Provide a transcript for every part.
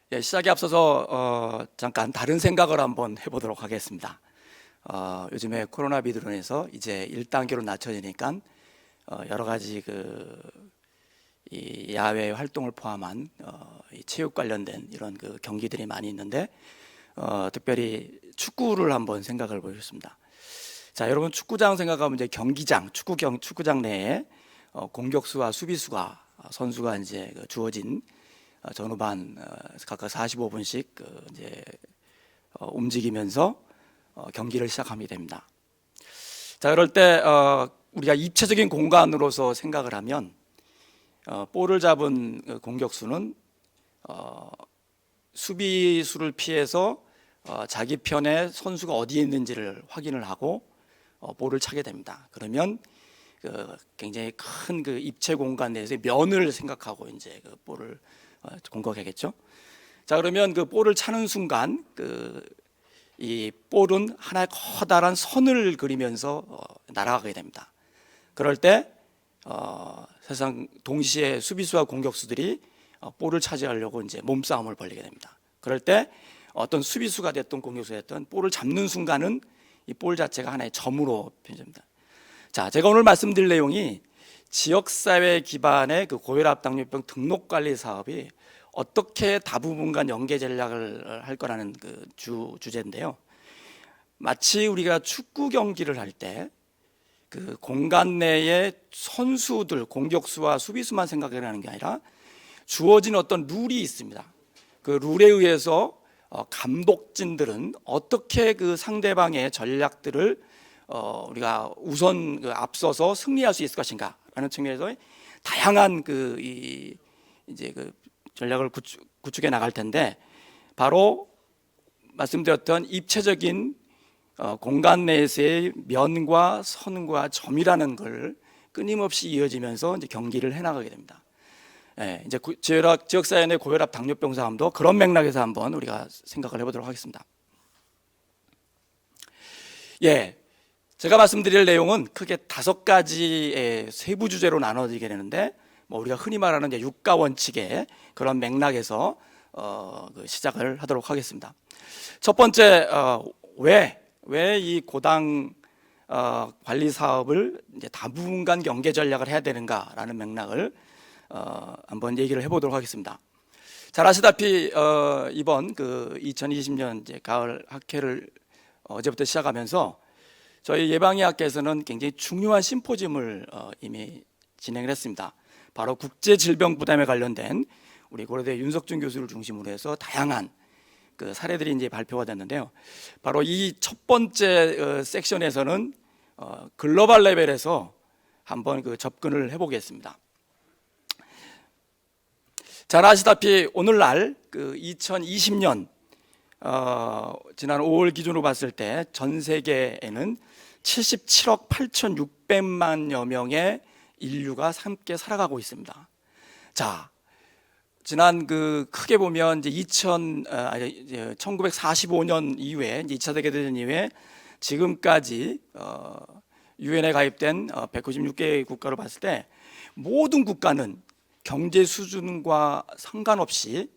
시작에 앞서서 잠깐 다른 생각을 한번 해보도록 하겠습니다. 요즘에 코로나 비로 인해서 이제 1단계로 낮춰지니까 여러 가지 이 야외 활동을 포함한 이 체육 관련된 이런 경기들이 많이 있는데 특별히 축구를 한번 생각을 해보겠습니다. 자, 여러분 축구장 생각하면 이제 경기장, 축구장 내에 공격수와 수비수가 선수가 이제 주어진 전후반 각각 45분씩 이제 움직이면서 경기를 시작하게 됩니다. 자, 그럴 때 우리가 입체적인 공간으로서 생각을 하면 볼을 잡은 공격수는 수비수를 피해서 자기 편에 선수가 어디에 있는지를 확인을 하고 볼을 차게 됩니다. 그러면 굉장히 큰 입체 공간 내에서 면을 생각하고 이제 볼을 공격하겠죠. 자, 그러면 볼을 차는 순간 이 볼은 하나의 커다란 선을 그리면서 날아가게 됩니다. 그럴 때 세상 동시에 수비수와 공격수들이 볼을 차지하려고 이제 몸싸움을 벌이게 됩니다. 그럴 때 어떤 수비수가 됐든 공격수가 됐든 볼을 잡는 순간은 이 볼 자체가 하나의 점으로 변합니다. 자, 제가 오늘 말씀드릴 내용이 지역사회 기반의 고혈압 당뇨병 등록관리 사업이 어떻게 다부분간 연계 전략을 할 거라는 주제인데요. 마치 우리가 축구 경기를 할 때 공간 내에 선수들, 공격수와 수비수만 생각하는 게 아니라 주어진 어떤 룰이 있습니다. 그 룰에 의해서 감독진들은 어떻게 상대방의 전략들을 우리가 우선 앞서서 승리할 수 있을 것인가라는 측면에서 다양한 이제 전략을 구축해 나갈 텐데, 바로 말씀드렸던 입체적인 공간 내에서의 면과 선과 점이라는 걸 끊임없이 이어지면서 이제 경기를 해나가게 됩니다. 이제 지역사회 내 고혈압 당뇨병 사람도 그런 맥락에서 한번 우리가 생각을 해보도록 하겠습니다. 제가 말씀드릴 내용은 크게 5가지의 세부 주제로 나눠지게 되는데, 우리가 흔히 말하는 이제 육가 원칙의 그런 맥락에서 시작을 하도록 하겠습니다. 첫 번째, 왜 이 고당 관리 사업을 이제 다부분간 연계 전략을 해야 되는가라는 맥락을 한번 얘기를 해보도록 하겠습니다. 잘 아시다시피 이번 2020년 이제 가을 학회를 어제부터 시작하면서 저희 예방의학계에서는 굉장히 중요한 심포지엄을 이미 진행을 했습니다. 바로 국제질병 부담에 관련된 우리 고려대 윤석준 교수를 중심으로 해서 다양한 사례들이 이제 발표가 됐는데요. 바로 이 첫 번째 섹션에서는 글로벌 레벨에서 한번 접근을 해보겠습니다. 잘 아시다시피 오늘날 2020년 지난 5월 기준으로 봤을 때 전 세계에는 77억 8,600만여 명의 인류가 함께 살아가고 있습니다. 자, 지난 크게 보면 이제 1945년 이후에 2차 세계대전 이후에 지금까지 유엔에 가입된 196개 국가로 봤을 때 모든 국가는 경제 수준과 상관없이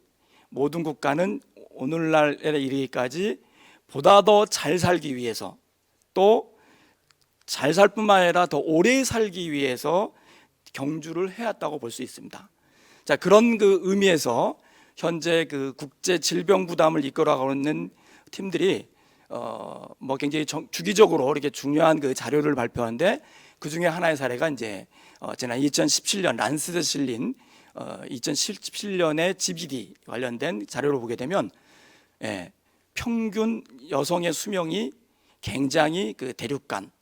모든 국가는 오늘날에 이르기까지 보다 더 잘 살기 위해서, 또 잘 살 뿐만 아니라 더 오래 살기 위해서 경주를 해왔다고 볼 수 있습니다. 자, 그런 의미에서 현재 국제 질병 부담을 이끌어가고 있는 팀들이 굉장히 주기적으로 이렇게 중요한 자료를 발표하는데, 그 중에 하나의 사례가 이제 지난 2017년 란셋에 실린 2017년의 GBD 관련된 자료를 보게 되면 평균 여성의 수명이 굉장히 대륙간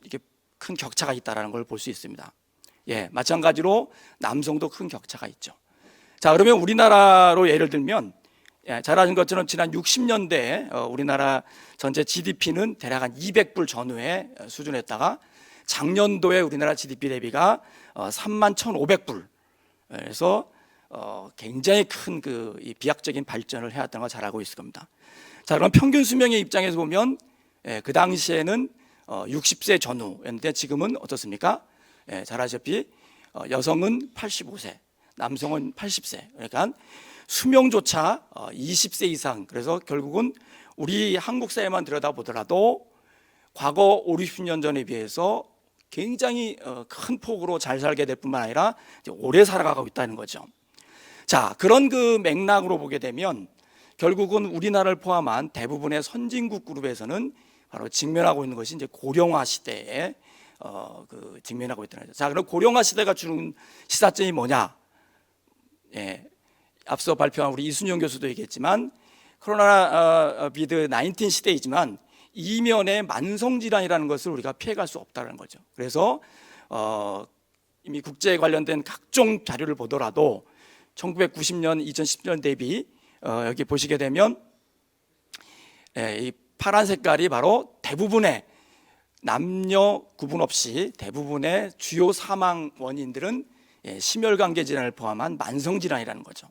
이렇게 큰 격차가 있다는 걸 볼 수 있습니다. 마찬가지로 남성도 큰 격차가 있죠. 자, 그러면 우리나라로 예를 들면 잘 아는 것처럼 지난 60년대에 우리나라 전체 GDP는 대략 한 200불 전후의 수준이었다가 작년도에 우리나라 GDP 대비가 31,500불, 그래서 굉장히 큰 이 비약적인 발전을 해왔다는 걸 잘 알고 있을 겁니다. 자, 그럼 평균 수명의 입장에서 보면 그 당시에는 60세 전후였는데 지금은 어떻습니까? 잘 아시다시피 여성은 85세, 남성은 80세. 그러니까 수명조차 20세 이상, 그래서 결국은 우리 한국 사회만 들여다보더라도 과거 5, 60년 전에 비해서 굉장히 큰 폭으로 잘 살게 될 뿐만 아니라 이제 오래 살아가고 있다는 거죠. 자, 그런 그 맥락으로 보게 되면 결국은 우리나라를 포함한 대부분의 선진국 그룹에서는 바로 직면하고 있는 것이 이제 고령화 시대에 직면하고 있다는 거죠. 자, 그럼 고령화 시대가 주는 시사점이 뭐냐? 예, 앞서 발표한 우리 이순영 교수도 얘기했지만 코로나 비드 19 시대이지만 이면의 만성질환이라는 것을 우리가 피해갈 수 없다는 거죠. 그래서 이미 국제에 관련된 각종 자료를 보더라도 1990년, 2010년 대비 여기 보시게 되면 이 파란 색깔이 바로 대부분의 남녀 구분 없이 대부분의 주요 사망 원인들은 심혈관계 질환을 포함한 만성 질환이라는 거죠.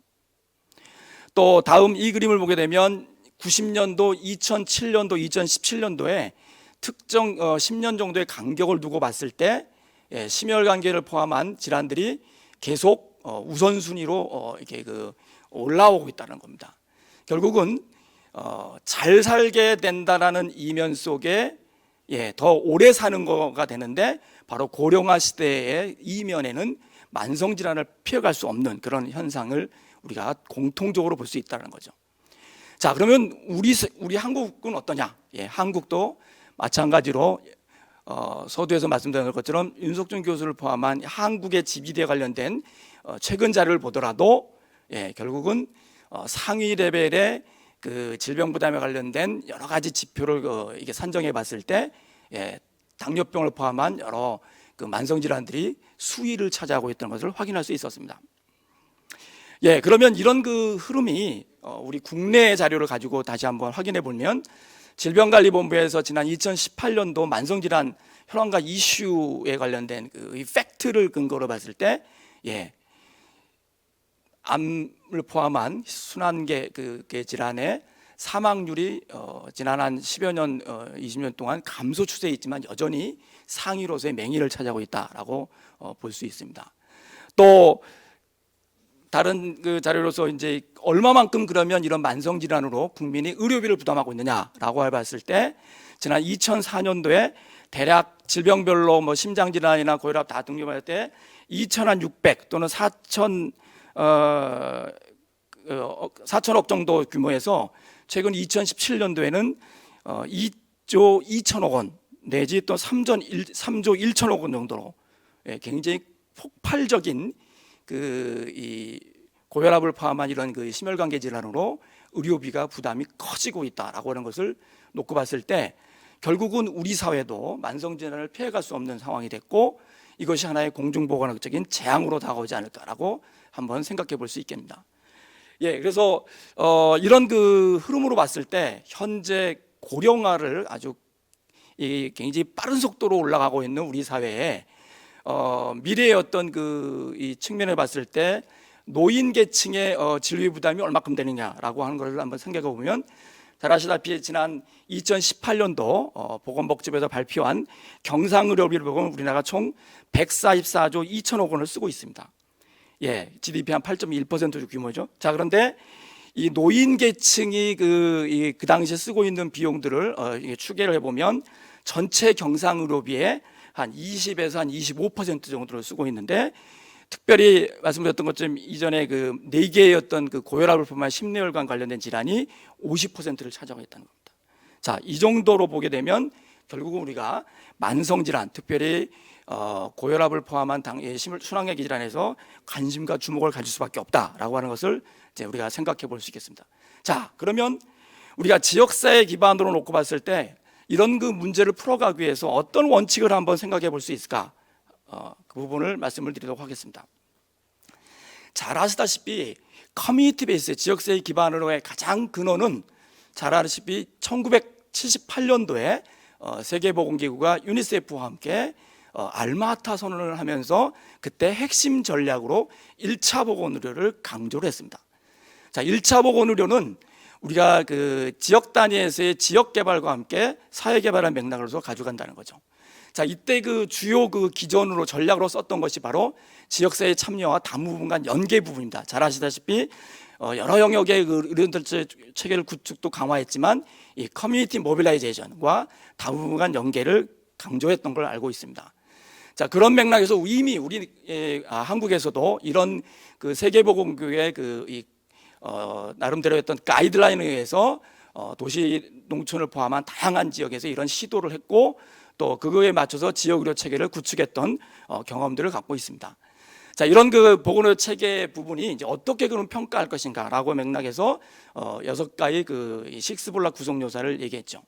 또 다음 이 그림을 보게 되면 90년도, 2007년도, 2017년도에 특정 10년 정도의 간격을 두고 봤을 때 심혈관계를 포함한 질환들이 계속 우선순위로 이렇게 올라오고 있다는 겁니다. 결국은 잘 살게 된다라는 이면 속에 더 오래 사는 거가 되는데 바로 고령화 시대의 이면에는 만성 질환을 피해갈 수 없는 그런 현상을 우리가 공통적으로 볼 수 있다는 거죠. 자, 그러면 우리 한국은 어떠냐? 한국도 마찬가지로 서두에서 말씀드린 것처럼 윤석준 교수를 포함한 한국의 GBD에 관련된 최근 자료를 보더라도 결국은 상위 레벨의 그 질병 부담에 관련된 여러 가지 지표를 이게 산정해 봤을 때 당뇨병을 포함한 여러 그 만성 질환들이 수위를 차지하고 있다는 것을 확인할 수 있었습니다. 그러면 이런 그 흐름이 우리 국내 자료를 가지고 다시 한번 확인해 보면 질병관리본부에서 지난 2018년도 만성질환 혈압과 이슈에 관련된 그 팩트를 근거로 봤을 때 암을 포함한 순환계 질환의 사망률이 지난 한 10여 년, 20년 동안 감소 추세에 있지만 여전히 상위로서의 맹위를 차지하고 있다라고 볼 수 있습니다. 또 다른 그 자료로서 이제 얼마만큼 그러면 이런 만성 질환으로 국민이 의료비를 부담하고 있느냐라고 해봤을 때 지난 2004년도에 대략 질병별로 뭐 심장 질환이나 고혈압 다 등록할 때 2,600 또는 4천억 정도 규모에서 최근 2017년도에는 2조 2천억 원 내지 또 3조 1천억 원 정도로 굉장히 폭발적인 이 고혈압을 포함한 이런 그 심혈관계 질환으로 의료비가 부담이 커지고 있다라고 하는 것을 놓고 봤을 때 결국은 우리 사회도 만성 질환을 피해갈 수 없는 상황이 됐고 이것이 하나의 공중보건학적인 재앙으로 다가오지 않을까라고 한번 생각해 볼 수 있겠습니다. 그래서 이런 그 흐름으로 봤을 때 현재 고령화를 아주 굉장히 빠른 속도로 올라가고 있는 우리 사회에 미래의 어떤 이 측면을 봤을 때 노인 계층의 진료비 부담이 얼마큼 되느냐라고 하는 것을 한번 생각해 보면 잘 아시다시피 지난 2018년도 보건복지부에서 발표한 경상의료비를 보면 우리나라가 총 144조 2천억 원을 쓰고 있습니다. GDP 한 8.1% 규모죠. 자, 그런데 이 노인 계층이 그 당시에 쓰고 있는 비용들을 추계를 해보면 전체 경상의료비의 한 20에서 한 25% 정도를 쓰고 있는데 특별히 말씀드렸던 것처럼 이전에 그 4개의 어떤 그 고혈압을 포함한 심뇌혈관 관련된 질환이 50%를 차지하고 있다는 겁니다. 자, 이 정도로 보게 되면 결국은 우리가 만성 질환, 특별히 고혈압을 포함한 순환계 질환에서 관심과 주목을 가질 수밖에 없다라고 하는 것을 이제 우리가 생각해 볼 수 있겠습니다. 자, 그러면 우리가 지역사회 기반으로 놓고 봤을 때 이런 그 문제를 풀어가기 위해서 어떤 원칙을 한번 생각해 볼 수 있을까? 그 부분을 말씀을 드리도록 하겠습니다. 잘 아시다시피 커뮤니티 베이스 지역사회 기반으로의 가장 근원은 잘 아시다시피 1978년도에 세계보건기구가 유니세프와 함께 알마하타 선언을 하면서 그때 핵심 전략으로 1차 보건 의료를 강조를 했습니다. 자, 1차 보건 의료는 우리가 그 지역 단위에서의 지역 개발과 함께 사회 개발의 맥락으로서 가져간다는 거죠. 자, 이때 그 주요 그 기존으로 전략으로 썼던 것이 바로 지역사회 참여와 다무 부분 간 연계 부분입니다. 잘 아시다시피 여러 영역의 그 의료연대 체계를 구축도 강화했지만 이 커뮤니티 모빌라이제이션과 다부 간 연계를 강조했던 걸 알고 있습니다. 자, 그런 맥락에서 이미 우리 한국에서도 이런 그 세계보건교회 나름대로 했던 가이드라인에 의해서 도시 농촌을 포함한 다양한 지역에서 이런 시도를 했고 또 그거에 맞춰서 지역 의료 체계를 구축했던 경험들을 갖고 있습니다. 자, 이런 그 보건의료 체계 부분이 이제 어떻게 그럼 평가할 것인가라고 맥락에서 6가지 그 식스블락 구성 요소를 얘기했죠.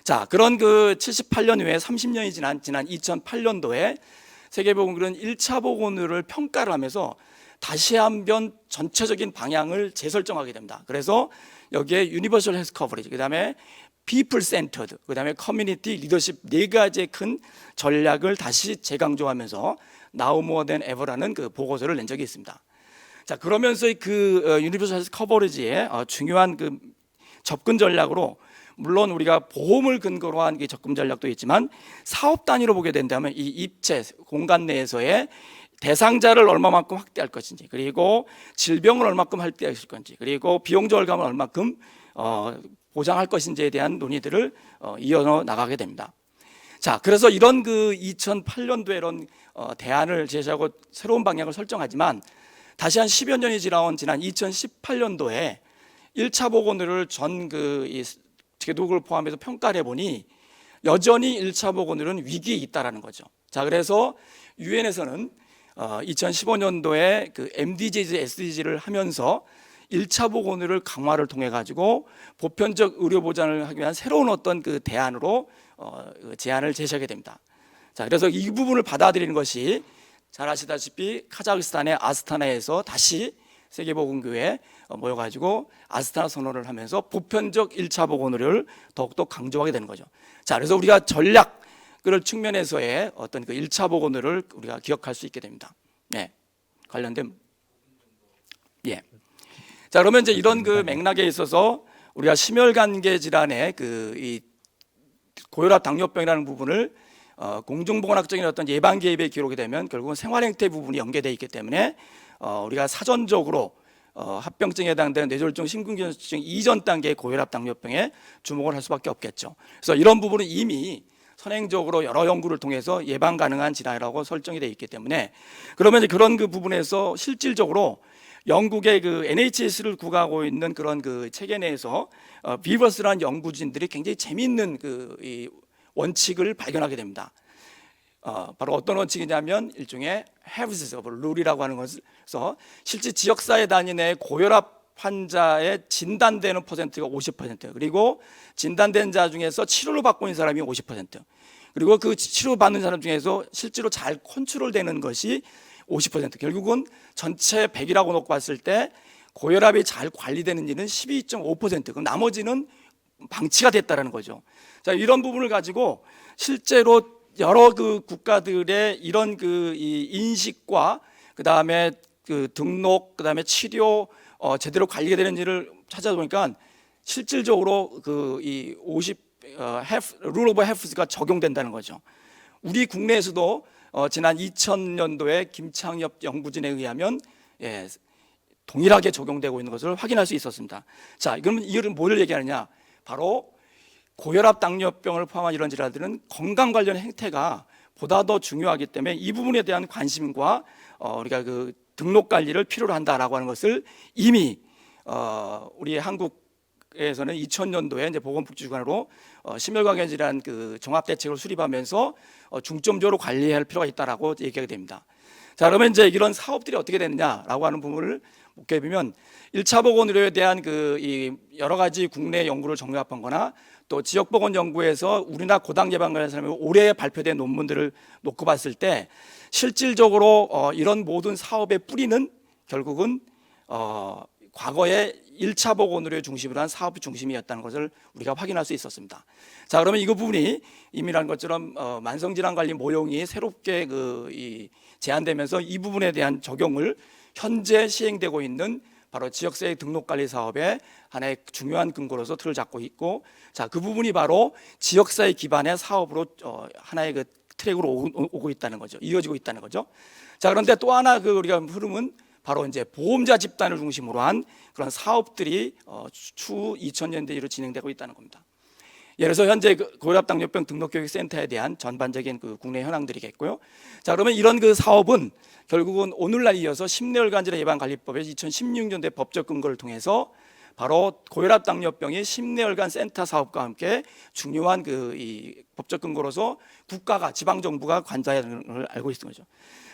자, 그런 그 78년 후에 30년이 지난 2008년도에 세계보건의료는 1차 보건의료를 평가를 하면서 다시 한번 전체적인 방향을 재설정하게 됩니다. 그래서 여기에 유니버설 헬스 커버리지, 그다음에 people centered, 그다음에 커뮤니티 리더십 4가지의 큰 전략을 다시 재강조하면서 Now More Than Ever라는 그 보고서를 낸 적이 있습니다. 자, 그러면서 그 유니버설 헬스 커버리지의 중요한 그 접근 전략으로 물론 우리가 보험을 근거로 한 접근 전략도 있지만 사업 단위로 보게 된다면 이 입체 공간 내에서의 대상자를 얼마만큼 확대할 것인지, 그리고 질병을 얼마만큼 확대할 건지, 그리고 비용 절감을 얼마만큼 보장할 것인지에 대한 논의들을 이어 나가게 됩니다. 자, 그래서 이런 그 2008년도에 이런 대안을 제시하고 새로운 방향을 설정하지만 다시 한 10여 년이 지나온 지난 2018년도에 1차 보건의료를 전 그 제도국을 포함해서 평가를 해보니 여전히 1차 보건의료는 위기에 있다라는 거죠. 자, 그래서 유엔에서는 2015년도에 그 MDGs, SDG를 하면서 1차 보건의료를 강화를 통해 가지고 보편적 의료 보장을 하기 위한 새로운 어떤 그 대안으로 제안을 제시하게 됩니다. 자, 그래서 이 부분을 받아들이는 것이 잘 아시다시피 카자흐스탄의 아스타나에서 다시 세계보건교회에 모여가지고 아스타나 선언을 하면서 보편적 1차 보건의료를 더욱더 강조하게 되는 거죠. 자, 그래서 우리가 전략을 측면에서의 어떤 그 1차 보건의료를 우리가 기억할 수 있게 됩니다. 네, 관련된 예. 자, 그러면 이제 이런 그 맥락에 있어서 우리가 심혈관계 질환의 이 고혈압 당뇨병이라는 부분을 공중보건학적인 어떤 예방 개입에 기록이 되면 결국은 생활행태 부분이 연계되어 있기 때문에 우리가 사전적으로 합병증에 해당되는 뇌졸중 심근경색증 이전 단계의 고혈압 당뇨병에 주목을 할 수밖에 없겠죠. 그래서 이런 부분은 이미 선행적으로 여러 연구를 통해서 예방 가능한 질환이라고 설정이 되어 있기 때문에 그러면 그런 그 부분에서 실질적으로 영국의 그 NHS를 구가하고 있는 그런 그 체계 내에서 비버스라는 연구진들이 굉장히 재미있는 이 원칙을 발견하게 됩니다. 바로 어떤 원칙이냐면 일종의 haves of rule이라고 하는 것에서 실제 지역사회 단위 내 고혈압 환자의 진단되는 퍼센트가 50%, 그리고 진단된 자 중에서 치료를 받고 있는 사람이 50%, 그리고 그 치료받는 사람 중에서 실제로 잘 컨트롤되는 것이 50%, 결국은 전체 100이라고 놓고 봤을 때 고혈압이 잘 관리되는 일은 12.5%, 그럼 나머지는 방치가 됐다는 거죠. 자, 이런 부분을 가지고 실제로 여러 그 국가들의 이런 이 인식과 그다음에 그 등록, 그다음에 치료 제대로 관리가 되는 일을 찾아보니까 실질적으로 이 50 룰 오브 헬프가 적용된다는 거죠. 우리 국내에서도 지난 2000년도에 김창엽 연구진에 의하면 동일하게 적용되고 있는 것을 확인할 수 있었습니다. 자, 그러면 이거는 뭘 얘기하느냐? 바로 고혈압, 당뇨병을 포함한 이런 질환들은 건강 관련 행태가 보다 더 중요하기 때문에 이 부분에 대한 관심과 우리가 그 등록 관리를 필요로 한다라고 하는 것을 이미 우리 한국에서는 2000년도에 이제 보건복지주관으로 심혈관계 질환 그 종합 대책을 수립하면서 중점적으로 관리할 필요가 있다라고 얘기하게 됩니다. 자, 그러면 이제 이런 사업들이 어떻게 되느냐라고 하는 부분을 묻게 되면 1차 보건의료에 대한 이 여러 가지 국내 연구를 종합한 거나 또 지역보건연구에서 우리나라 고당 예방 관련 사람이 올해 발표된 논문들을 놓고 봤을 때 실질적으로 이런 모든 사업의 뿌리는 결국은 과거에 1차 보건의료 중심으로 한 사업 중심이었다는 것을 우리가 확인할 수 있었습니다. 자, 그러면 이 부분이 이미란 것처럼 만성질환관리 모형이 새롭게 제안되면서 이 부분에 대한 적용을 현재 시행되고 있는 바로 지역사회 등록관리 사업의 하나의 중요한 근거로서 틀을 잡고 있고, 자, 그 부분이 바로 지역사회 기반의 사업으로 하나의 그 트랙으로 오고 있다는 거죠. 이어지고 있다는 거죠. 자, 그런데 또 하나 우리가 흐름은 바로 이제 보험자 집단을 중심으로 한 그런 사업들이 추후 2000년대 이로 진행되고 있다는 겁니다. 예를 들어서 현재 고혈압 당뇨병 등록교육센터에 대한 전반적인 그 국내 현황들이겠고요. 자, 그러면 이런 그 사업은 결국은 오늘날 이어서 심내혈관질환 예방관리법의 2016년도의 법적 근거를 통해서 바로 고혈압 당뇨병이 심내혈관 센터 사업과 함께 중요한 이 법적 근거로서 국가가 지방 정부가 관장하는 걸 알고 있는 거죠.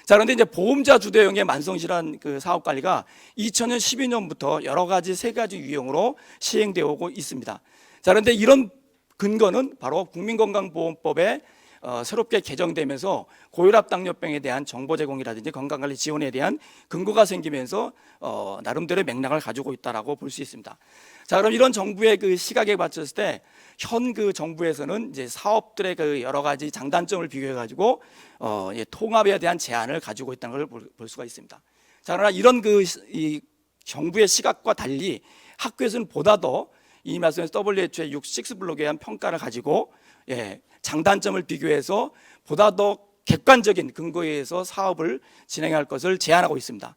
자, 그런데 이제 보험자 주도형의 만성질환 그 사업 관리가 2000년 12년부터 여러 가지 세 가지 유형으로 시행되어 오고 있습니다. 자, 그런데 이런 근거는 바로 국민건강보험법에 새롭게 개정되면서 고혈압 당뇨병에 대한 정보 제공이라든지 건강관리 지원에 대한 근거가 생기면서 나름대로의 맥락을 가지고 있다라고 볼 수 있습니다. 자, 그럼 이런 정부의 그 시각에 맞췄을 때 현 그 정부에서는 이제 사업들의 그 여러 가지 장단점을 비교해 가지고 통합에 대한 제안을 가지고 있다는 걸 볼 수가 있습니다. 자, 그러나 이런 이 정부의 시각과 달리 학교에서는 보다 더 이 말씀에서 WHO의 6블록에 대한 평가를 가지고 장단점을 비교해서 보다 더 객관적인 근거에 의해서 사업을 진행할 것을 제안하고 있습니다.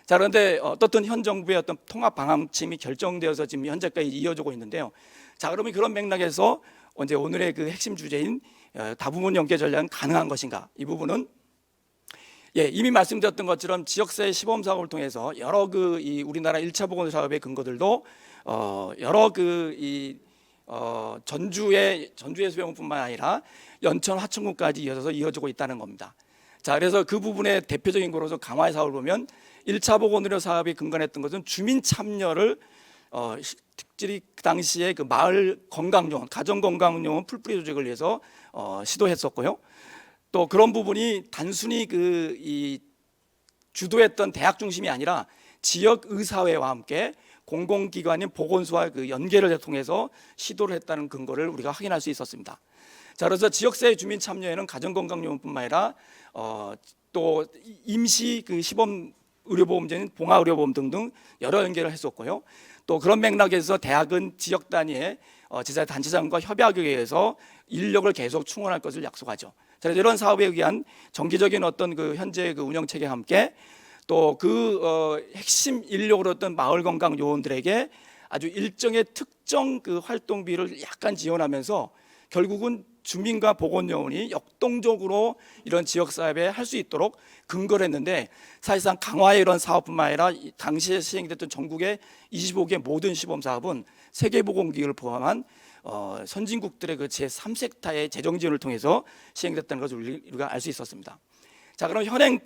자, 그런데 어떻든 현 정부의 어떤 통합 방침이 결정되어서 지금 현재까지 이어지고 있는데요. 자, 그러면 그런 맥락에서 이제 오늘의 그 핵심 주제인 다부분 연계 전략은 가능한 것인가? 이 부분은 이미 말씀드렸던 것처럼 지역사회 시범 사업을 통해서 여러 이 우리나라 1차 보건 사업의 근거들도 여러 전주의 수병뿐만 아니라 연천 화천군까지 이어지고 있다는 겁니다. 자, 그래서 그 부분의 대표적인 거로서 강화의 사업을 보면 1차 보건의료 사업이 근간했던 것은 주민 참여를 특별히 그 당시에 그 마을 건강요원, 가정 건강요원 풀뿌리 조직을 위해서 시도했었고요. 또 그런 부분이 단순히 이 주도했던 대학 중심이 아니라 지역 의사회와 함께 공공기관인 보건소와 그 연계를 통해서 시도를 했다는 근거를 우리가 확인할 수 있었습니다. 자, 그래서 지역사회 주민 참여에는 가정건강요원뿐만 아니라 또 임시 그 시범 의료보험제인 봉화의료보험 등등 여러 연계를 했었고요. 또 그런 맥락에서 대학은 지역 단위의 지자체 단체장과 협약에 의해서 인력을 계속 충원할 것을 약속하죠. 자, 이런 사업에 의한 정기적인 어떤 그 현재 그 운영 체계와 함께 또 핵심 인력으로 어떤 마을 건강 요원들에게 아주 일정의 특정 그 활동비를 약간 지원하면서 결국은 주민과 보건요원이 역동적으로 이런 지역 사업에 할 수 있도록 근거를 했는데, 사실상 강화의 이런 사업뿐만 아니라 당시에 시행됐던 전국의 25개 모든 시범 사업은 세계보건기구를 포함한 선진국들의 그 제3섹터의 재정 지원을 통해서 시행됐다는 것을 우리가 알 수 있었습니다. 자, 그럼 현행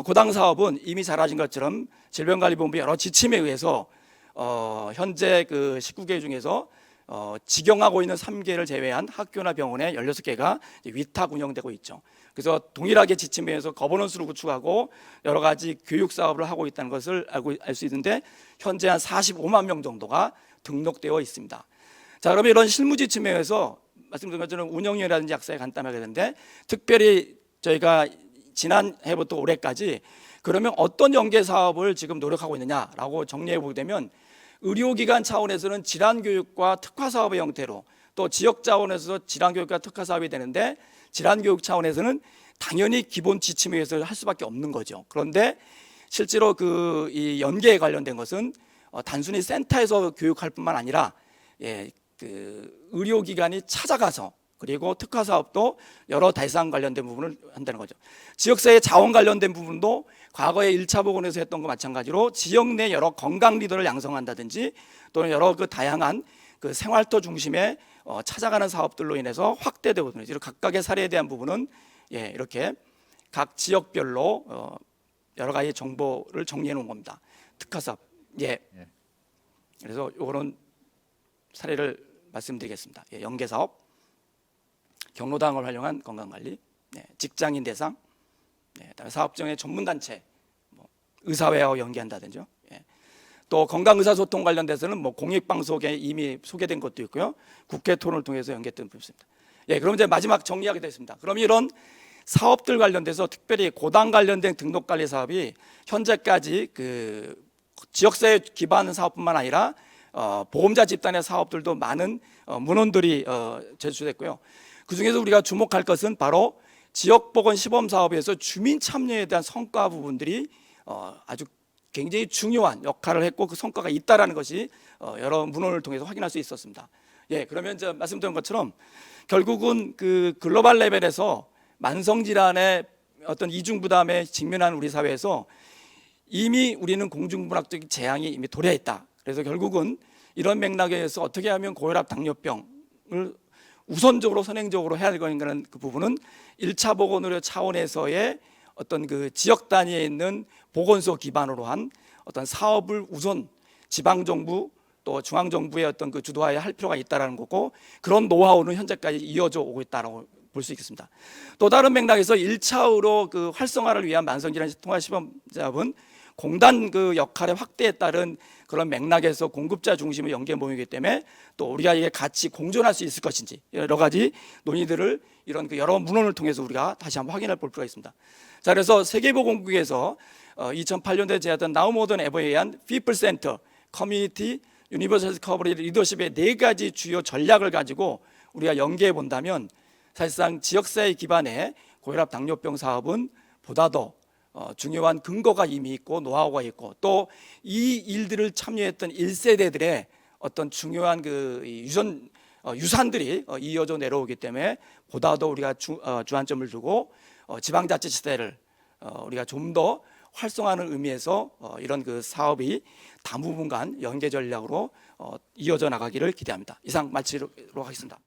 고당 사업은 이미 잘 아신 것처럼 질병관리본부 여러 지침에 의해서 현재 그 19개 중에서 직영하고 있는 3개를 제외한 학교나 병원에 16개가 위탁 운영되고 있죠. 그래서 동일하게 지침에 의해서 거버넌스를 구축하고 여러 가지 교육 사업을 하고 있다는 것을 알 수 있는데, 현재 한 45만 명 정도가 등록되어 있습니다. 자, 그러면 이런 실무 지침에 의해서 말씀드린 것처럼 운영이라든지 약사에 간단하게 되는데, 특별히 저희가 지난해부터 올해까지 그러면 어떤 연계 사업을 지금 노력하고 있느냐라고 정리해 보게 되면, 의료기관 차원에서는 질환교육과 특화사업의 형태로, 또 지역 차원에서 질환교육과 특화사업이 되는데, 질환교육 차원에서는 당연히 기본 지침에 의해서 할 수밖에 없는 거죠. 그런데 실제로 이 연계에 관련된 것은 단순히 센터에서 교육할 뿐만 아니라 그 의료기관이 찾아가서, 그리고 특화사업도 여러 대상 관련된 부분을 한다는 거죠. 지역사회 자원 관련된 부분도 과거에 1차 보건에서 했던 것 마찬가지로 지역 내 여러 건강 리더를 양성한다든지, 또는 여러 그 다양한 그 생활터 중심의 찾아가는 사업들로 인해서 확대되고 있습니다. 이런 각각의 사례에 대한 부분은 이렇게 각 지역별로 여러 가지 정보를 정리해 놓은 겁니다. 특화사업. 그래서 이런 사례를 말씀드리겠습니다. 연계사업, 경로당을 활용한 건강관리, 직장인 대상, 그다음에 사업장의 전문단체, 의사회와 연계한다든지, 또 건강의사소통 관련돼서는 공익방송에 이미 소개된 것도 있고요, 국회 토론을 통해서 연계된 부분이 있습니다. 그럼 이제 마지막 정리하게 됐습니다. 그럼 이런 사업들 관련돼서 특별히 고당 관련된 등록관리 사업이 현재까지 그 지역사회 기반 사업뿐만 아니라 보험자 집단의 사업들도 많은 문헌들이 제출됐고요. 그 중에서 우리가 주목할 것은 바로 지역보건 시범 사업에서 주민 참여에 대한 성과 부분들이 아주 굉장히 중요한 역할을 했고 그 성과가 있다라는 것이 여러 문헌을 통해서 확인할 수 있었습니다. 예, 그러면 저 말씀드린 것처럼 결국은 그 글로벌 레벨에서 만성 질환의 어떤 이중 부담에 직면한 우리 사회에서 이미 우리는 공중분학적인 재앙이 이미 도래해 있다. 그래서 결국은 이런 맥락에 의해서 어떻게 하면 고혈압, 당뇨병을 우선적으로 선행적으로 해야 될 건가라는 그 부분은 1차 보건의료 차원에서의 어떤 그 지역 단위에 있는 보건소 기반으로 한 어떤 사업을 우선 지방 정부 또 중앙 정부의 어떤 그 주도하에 할 필요가 있다라는 거고, 그런 노하우는 현재까지 이어져 오고 있다라고 볼 수 있겠습니다. 또 다른 맥락에서 1차로 그 활성화를 위한 만성질환 통합 시범자분 공단 그 역할의 확대에 따른 그런 맥락에서 공급자 중심의 연계 모임이기 때문에 또 우리가 이게 같이 공존할 수 있을 것인지 여러 가지 논의들을 이런 그 여러 문헌을 통해서 우리가 다시 한번 확인해 볼 필요가 있습니다. 자, 그래서 세계보건국에서 2008년도에 제시했던 Now Modern Ever에 의한 People Center, Community, Universal Coverage 리더십의 4가지 주요 전략을 가지고 우리가 연계해 본다면 사실상 지역사회 기반의 고혈압 당뇨병 사업은 보다 더 중요한 근거가 이미 있고 노하우가 있고 또 이 일들을 참여했던 1세대들의 어떤 중요한 그 유산들이 이어져 내려오기 때문에 보다 더 우리가 주안점을 두고 지방자치시대를 우리가 좀 더 활성화하는 의미에서 이런 그 사업이 당부분간 연계 전략으로 이어져 나가기를 기대합니다. 이상 마치도록 하겠습니다.